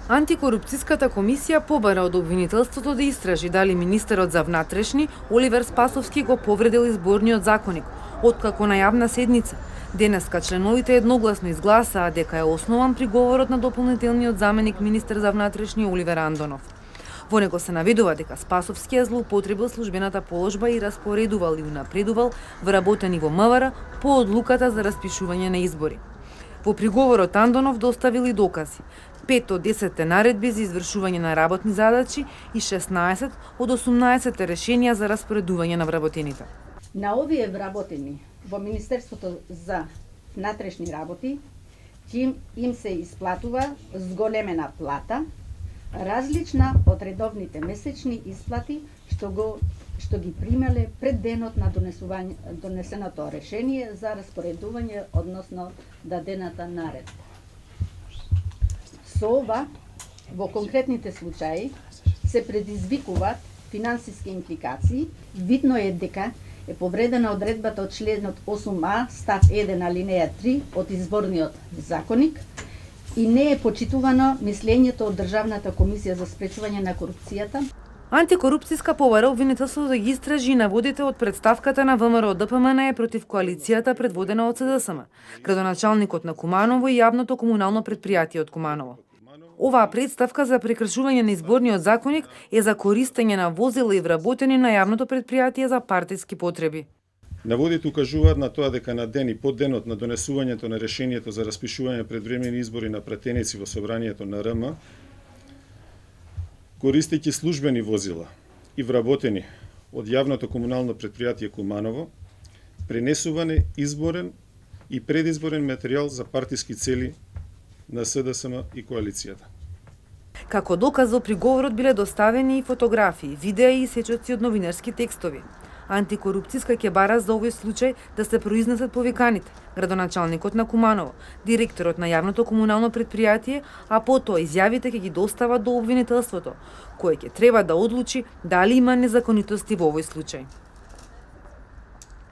Антикорупцијската комисија побара од обвинителството да истражи дали министерот за внатрешни Оливер Спасовски го повредил изборниот законник, откако на јавна седница денеска членовите едногласно изгласаа дека е основан приговорот на дополнителниот заменик министер за внатрешни Оливер Андонов. Во него се наведува дека Спасовски е злоупотребил службената положба и распоредувал и унапредувал вработени во МВР по одлуката за распишување на избори. Во приговорот Андонов доставил и докази: 5 од 10 наредби за извршување на работни задачи и 16 од 18 решенија за распоредување на вработените. На овие вработени во Министерството за внатрешни работи им се исплатува зголемена плата, различна од редовните месечни исплати што ги примале пред денот на донесеното решение за распоредување односно дадената наредба. Со ова, во конкретните случаи, се предизвикуваат финансиски импликации. Видно е дека е повредена одредбата од членот 8а, став 1, алинеја 3 од изборниот законник и не е почитувано мислењето од Државната комисија за спречување на корупцијата. Антикорупцијска побара обвинителството да ги истражи и наводите од представката на ВМРО ДПМН против коалицијата предводена од СДСМ, градоначалникот на Куманово и јавното комунално претпријатие од Куманово. Оваа представка за прекршување на изборниот законник е за користење на возила и вработени на јавното претпријатие за партиски потреби. Наводите укажуваат на тоа дека на ден и под денот на донесувањето на решението за распишување предвремени избори на пратеници во собранието на РМ, користејќи службени возила и вработени од јавното комунално претпријатие Куманово, пренесуване изборен и предизборен материјал за партиски цели на СДСМ и коалицијата. Како доказ во приговорот биле доставени и фотографии, видеа и сечоци од новинарски текстови. Антикорупцијска ќе бара за овој случај да се произнесат повиканите, градоначалникот на Куманово, директорот на јавното комунално претпријатие, а потоа изјавите ќе ги достават до обвинителството, кој ќе треба да одлучи дали има незаконитости во овој случај.